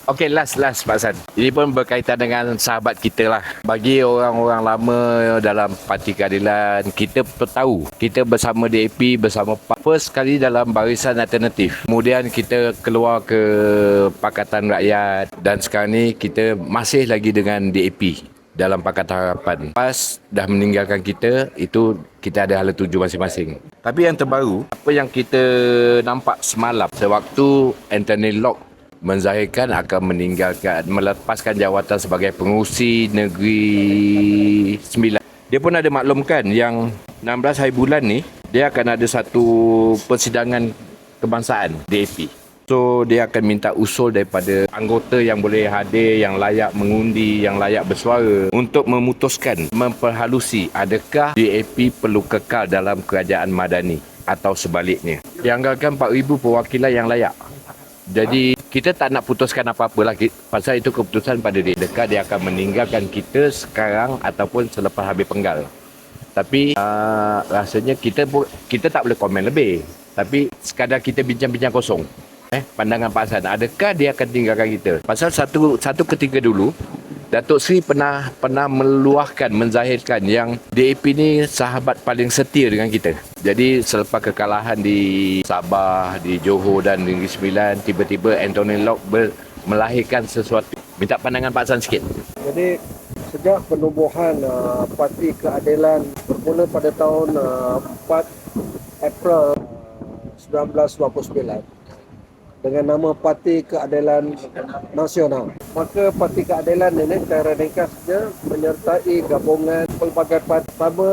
Okey, last Pak San. Ini pun berkaitan dengan sahabat kita lah. Bagi orang-orang lama dalam Parti Keadilan, kita tahu kita bersama DAP, bersama first kali dalam Barisan Alternatif. Kemudian kita keluar ke Pakatan Rakyat dan sekarang ni kita masih lagi dengan DAP dalam Pakatan Harapan. PAS dah meninggalkan kita, itu kita ada hala tuju masing-masing. Tapi yang terbaru, apa yang kita nampak semalam sewaktu Anthony Locke menzahirkan akan meninggalkan, melepaskan jawatan sebagai pengurusi Negeri Sembilan. Dia pun ada maklumkan yang 16 hari bulan ni, dia akan ada satu persidangan kebangsaan DAP. So, dia akan minta usul daripada anggota yang boleh hadir, yang layak mengundi, yang layak bersuara untuk memutuskan, memperhalusi adakah DAP perlu kekal dalam kerajaan madani atau sebaliknya. Dianggarkan 4,000 perwakilan yang layak. Jadi, kita tak nak putuskan apa-apa lah. Pasal itu keputusan pada dia. Adakah dia akan meninggalkan kita sekarang ataupun selepas habis penggal. Tapi, rasanya kita tak boleh komen lebih. Tapi, sekadar kita bincang-bincang kosong. Pandangan Pak Hassan, adakah dia akan tinggalkan kita? Pasal satu ketika dulu Datuk Seri pernah meluahkan, menzahirkan yang DAP ni sahabat paling setia dengan kita. Jadi selepas kekalahan di Sabah, di Johor dan Negeri Sembilan, tiba-tiba Anthony Locke melahirkan sesuatu. Minta pandangan Pak Hassan sikit. Jadi sejak penubuhan Parti Keadilan bermula pada tahun 4 April 1929 dengan nama Parti Keadilan Nasional. Maka Parti Keadilan ini secara ringkasnya menyertai gabungan pelbagai parti. Pertama,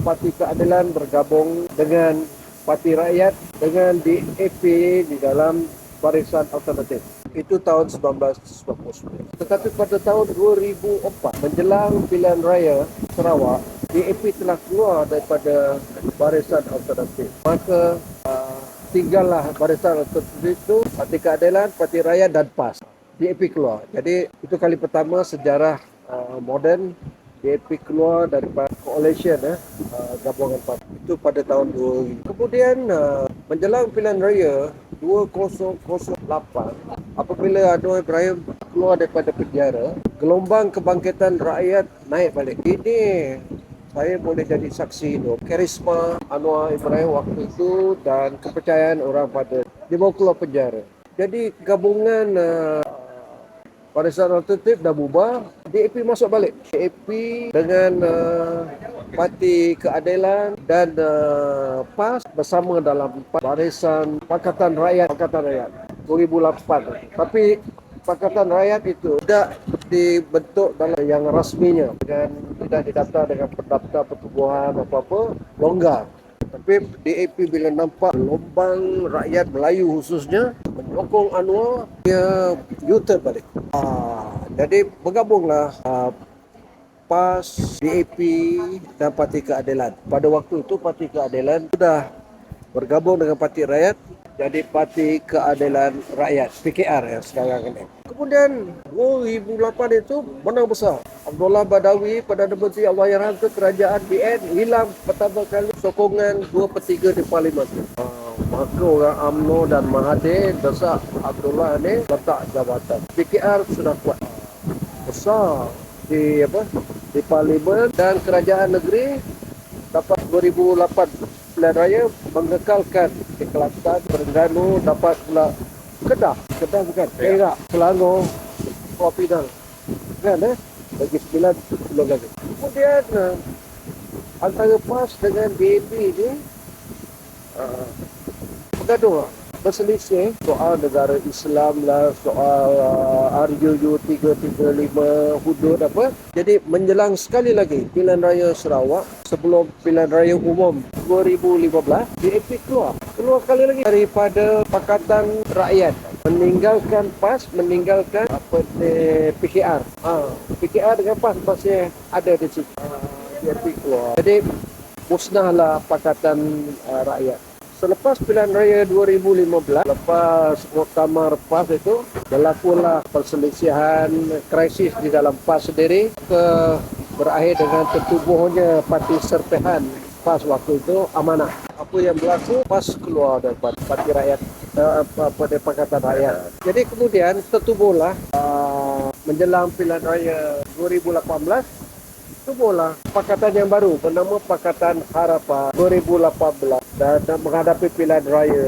Parti Keadilan bergabung dengan Parti Rakyat dengan DAP di dalam Barisan Alternatif. Itu tahun 1999. Tetapi pada tahun 2004, menjelang pilihan raya Sarawak, DAP telah keluar daripada Barisan Alternatif. Maka tinggallah Barisan Alternatif itu, Parti Keadilan, Parti Rakyat dan PAS. DAP keluar. Jadi itu kali pertama sejarah moden DAP keluar daripada coalition gabungan parti. Itu pada tahun 2000. Kemudian menjelang pilihan raya 2008, apabila Anwar Ibrahim keluar daripada penjara, gelombang kebangkitan rakyat naik balik. Ini saya boleh jadi saksi hidup. Karisma Anwar Ibrahim waktu itu dan kepercayaan orang pada dia bawa keluar penjara. Jadi gabungan Barisan Alternatif dah bubar, DAP masuk balik. DAP dengan Parti Keadilan dan PAS bersama dalam Barisan Pakatan Rakyat 2008. Tapi Pakatan Rakyat itu tidak dibentuk dalam yang rasminya dan tidak didaftar dengan pendaftar pertubuhan apa-apa, longgar. Tapi DAP bila nampak gelombang rakyat Melayu khususnya menyokong Anwar, dia U-turn balik. Jadi bergabunglah PAS, DAP dan Parti Keadilan. Pada waktu itu Parti Keadilan sudah bergabung dengan Parti Rakyat, jadi Parti Keadilan Rakyat, PKR yang sekarang ini. Kemudian 2008 itu menang besar. Abdullah Badawi, Perdana Menteri Allahyarham ke kerajaan BN, hilang pertama kali sokongan 2/3 di Parlimen. Maka orang UMNO dan Mahathir desak Abdullah ini letak jabatan. PKR sudah kuat. Besar di Parlimen dan kerajaan negeri dapat 2008 pilihan raya mengekalkan di Kelantan, Terengganu, dapat pula Kedah bukan, Perak, Selangor, Pulau Pinang. Kan bagi 9 belum lagi. Kemudian antara PAS dengan DAP ni bergaduh, berselisih soal negara Islam lah, soal RUU 335 hudud apa. Jadi menjelang sekali lagi pilihan raya Sarawak sebelum pilihan raya umum 2015, DAP keluar kali lagi daripada Pakatan Rakyat, meninggalkan PAS, meninggalkan PKR. PKR dengan PAS masih ada di situ. DAP keluar. Jadi musnahlah Pakatan Rakyat. Selepas pilihan raya 2015, lepas muktamar PAS itu, berlakulah perselisihan, krisis di dalam PAS sendiri, berakhir dengan tertubuhnya Parti Serpihan PAS waktu itu, Amanah. Apa yang berlaku, PAS keluar daripada Parti Rakyat. Pakatan Rakyat. Jadi kemudian tertubuhlah menjelang pilihan raya 2018, tubuhlah pakatan yang baru bernama Pakatan Harapan 2018 dan menghadapi pilihan raya.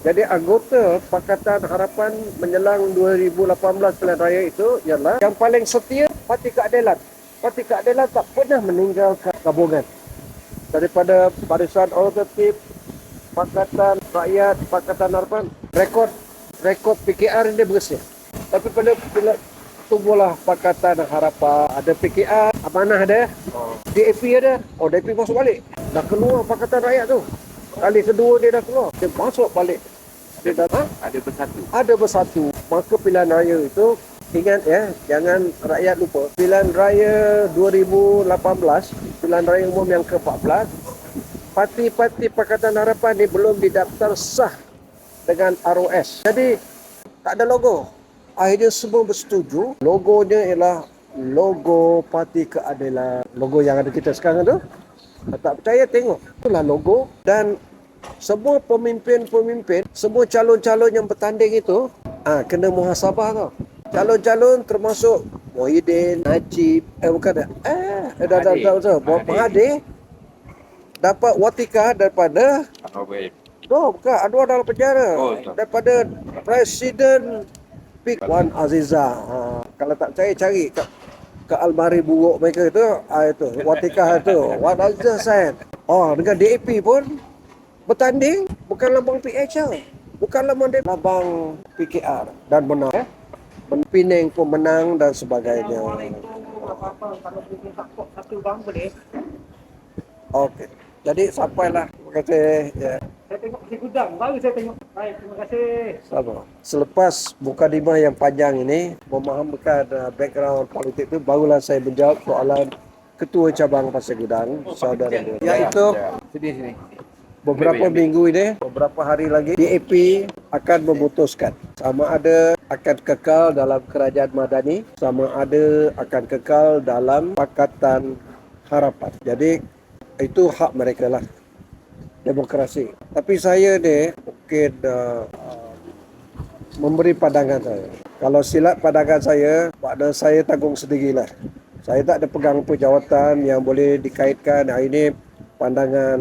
Jadi anggota Pakatan Harapan menjelang 2018 pilihan raya itu ialah yang paling setia Parti Keadilan. Parti Keadilan tak pernah meninggalkan gabungan. Daripada Barisan Alternatif, Pakatan Rakyat, Pakatan Harapan, rekod PKR ini bersih. Tapi pada tubuhlah Pakatan Harapan, ada PKR, Amanah ada, DAP ada. DAP masuk balik. Dah keluar Pakatan Rakyat tu. Kali kedua dia dah keluar. Dia masuk balik. Dia dah Ada bersatu. ada bersatu. Maka pilihan raya itu, ingat ya, jangan rakyat lupa. Pilihan raya 2018, pilihan raya umum yang ke-14, parti-parti Pakatan Harapan ni belum didaftar sah dengan ROS. Jadi tak ada logo. Akhirnya semua bersetuju. Logonya ialah logo Parti Keadilan. Logo yang ada kita sekarang tu. Tak percaya tengok. Itulah logo. Dan semua pemimpin-pemimpin, semua calon-calon yang bertanding itu kena muhasabah tau. Calon-calon termasuk Muhyiddin, Najib, Mahathir dapat watika daripada bukan, Anwar dalam penjara. Daripada Presiden Wan Azizah. Kalau tak percaya cari ke almari buruk mereka itu, itu watikah itu Wan Azizah sign. Dengan DAP pun bertanding, bukan lambang PH, bukan lambang PKR dan menang. Penang pun menang dan sebagainya. Okey. Jadi sampailah. Terima kasih. Ya. Saya tengok si gudang, baru saya tengok. Baik, terima kasih. Sama. Selepas mukadimah yang panjang ini, memahamkan background politik itu, barulah saya menjawab soalan Ketua Cabang Pasir Gudang, saudara dia. Iaitu Sini. beberapa minggu ini, beberapa hari lagi, DAP akan memutuskan sama ada akan kekal dalam Kerajaan Madani, sama ada akan kekal dalam Pakatan Harapan. Jadi itu hak mereka lah, demokrasi. Tapi saya ni mungkin memberi pandangan saya. Kalau silat pandangan saya, pada saya tanggung sendirilah. Saya tak ada pegang jawatan yang boleh dikaitkan hari ini pandangan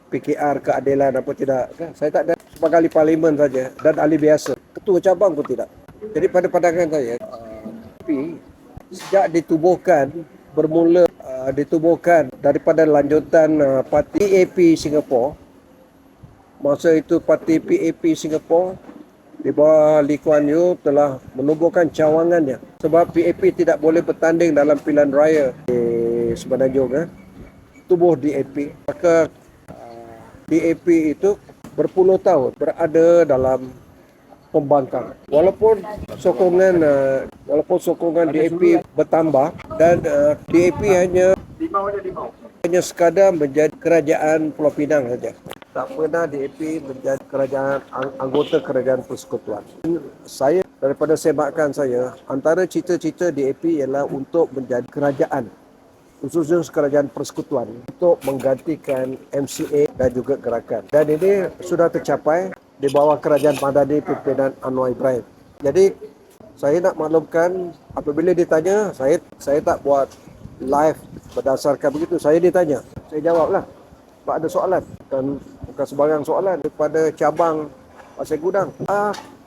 PKR keadilan apa tidak. Saya tak ada, sebagai ahli parlimen saja dan ahli biasa. Ketua cabang pun tidak. Jadi pada pandangan saya, tapi sejak ditubuhkan daripada lanjutan parti PAP Singapura, masa itu parti PAP Singapura di bawah Lee Kuan Yew telah menubuhkan cawangannya sebab PAP tidak boleh bertanding dalam pilihan raya di Semenanjung. Tubuh DAP, maka DAP itu berpuluh tahun berada dalam pembangkang. Walaupun sokongan DAP bertambah dan DAP hanya sekadar menjadi kerajaan Pulau Pinang saja. Tak pernah DAP menjadi anggota kerajaan persekutuan. Saya, daripada sebakan saya, antara cita-cita DAP ialah untuk menjadi kerajaan, khususnya kerajaan persekutuan, untuk menggantikan MCA dan juga gerakan. Dan ini sudah tercapai di bawah Kerajaan Madani pimpinan Anwar Ibrahim. Jadi saya nak maklumkan, apabila ditanya, saya tak buat live berdasarkan begitu. Saya ditanya, saya jawablah. Tak ada soalan dan bukan sebarang soalan daripada cabang Pasir Gudang.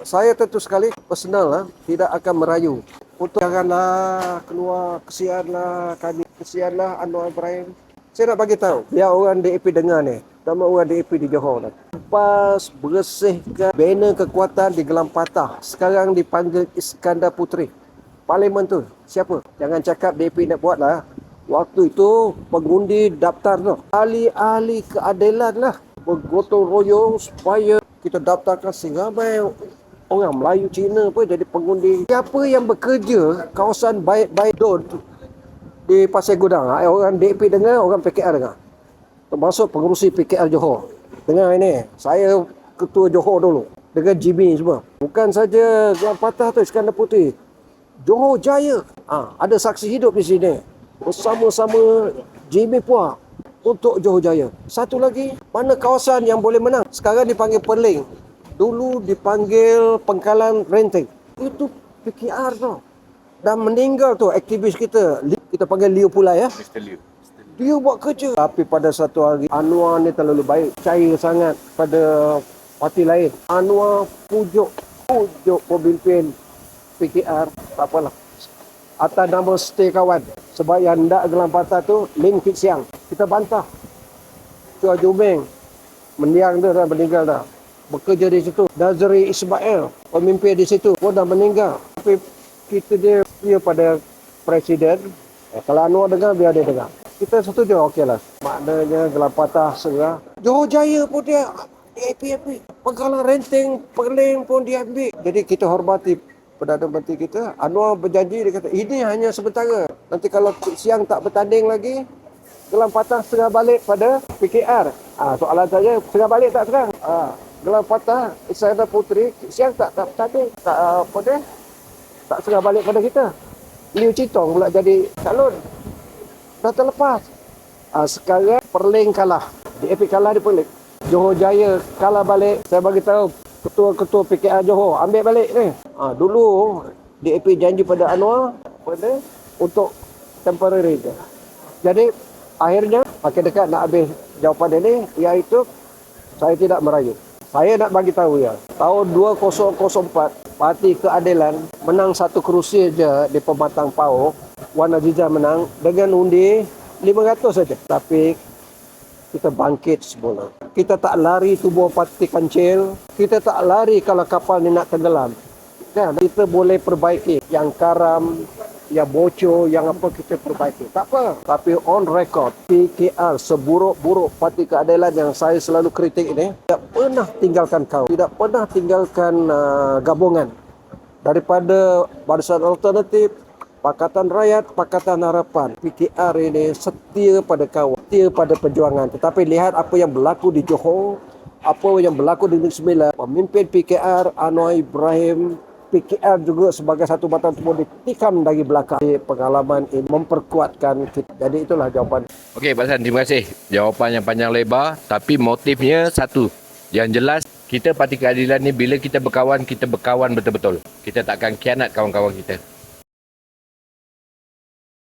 Saya tentu sekali personal tidak akan merayu untuk janganlah keluar, kesianlah kami, kesianlah Anwar Ibrahim. Saya nak bagi tahu biar orang DAP dengar ni, terutama orang DAP di Johor. Lepas bersihkan banner kekuatan di Gelam Patah, sekarang dipanggil Iskandar Puteri. Parlimen tu siapa? Jangan cakap DAP nak buat lah. Waktu itu pengundi daftar tu, ahli-ahli keadilan lah, bergotong royong supaya kita daftarkan seramai orang Melayu, Cina pun jadi pengundi. Siapa yang bekerja kawasan baik-baik Don di Pasir Gudang? Orang DAP dengar, orang PKR dengar. Termasuk pengerusi PKR Johor. Dengar ini, saya ketua Johor dulu. Dengan Jimmy semua. Bukan saja Gelam Patah tu, Iskandar Puteri. Johor Jaya. Ada saksi hidup di sini. Bersama-sama Jimmy Puah untuk Johor Jaya. Satu lagi, mana kawasan yang boleh menang? Sekarang dipanggil Perling. dulu dipanggil Pangkalan Renteng. Itu PKR tu. Dan meninggal tu aktivis kita. Kita panggil Liu pula ya. Mr. Liu. Dia buat kerja. Tapi pada satu hari, Anwar ni terlalu baik. Percaya sangat pada parti lain. Anwar pujuk pemimpin PKR. Tak apalah. Atas nama stay kawan. Sebab yang hendak gelang patah tu, Ling Kit Siang. Kita bantah. Chua Jumeng. Mendiang dia dah meninggal dah. Bekerja di situ. Nazri Ismail. Pemimpin di situ pun dah meninggal. Tapi kita dia pada presiden. Kalau Anwar dengar, biar dia dengar. Kita setuju, okeylah. Maknanya gelang patah segera. Johor Jaya pun dia DAP. Pangkalan Renteng, Perling pun diambil. Jadi kita hormati Perdana Menteri kita. Anwar berjanji, dia kata, ini hanya sementara. Nanti kalau siang tak bertanding lagi, gelang patah setengah balik pada PKR. Soalan saya, setengah balik tak sekarang? Gelang patah Isyana Puteri, siang tak bertanding. Tak setengah balik pada kita. Liu Citong pula jadi calon. Dah terlepas. Sekarang Perling kalah. DAP kalah di Perling. Johor Jaya kalah balik. Saya bagi tahu ketua-ketua PKR Johor ambil balik ni. Dulu DAP janji pada Anwar untuk temporary je. Jadi akhirnya makin dekat nak habis jawapan ini, iaitu saya tidak merayu. Saya nak bagi tahu ya. Tahun 2004 Parti Keadilan menang satu kerusi je di Pematang Pauh. Wan Azizah menang dengan undi 500 saja. Tapi kita bangkit semula. Kita tak lari tubuh parti kancil. Kita tak lari kalau kapal ni nak tenggelam. Kan? Kita boleh perbaiki. Yang karam, yang bocor, yang apa kita perbaiki. Tak apa. Tapi on record, PKR seburuk-buruk Parti Keadilan yang saya selalu kritik ini, tidak pernah tinggalkan kaum. Tidak pernah tinggalkan gabungan. Daripada Barisan Alternatif, Pakatan Rakyat, Pakatan Harapan. PKR ini setia pada kawan, setia pada perjuangan. Tetapi lihat apa yang berlaku di Johor, apa yang berlaku di Negeri Sembilan. Pemimpin PKR, Anwar Ibrahim, PKR juga sebagai satu batang tubuh ditikam dari belakang. Pengalaman ini memperkuatkan kita. Jadi itulah jawapan. Okey, Pak San, terima kasih. Jawapan yang panjang lebar, tapi motifnya satu. Yang jelas, kita Parti Keadilan ni bila kita berkawan betul-betul. Kita takkan khianat kawan-kawan kita.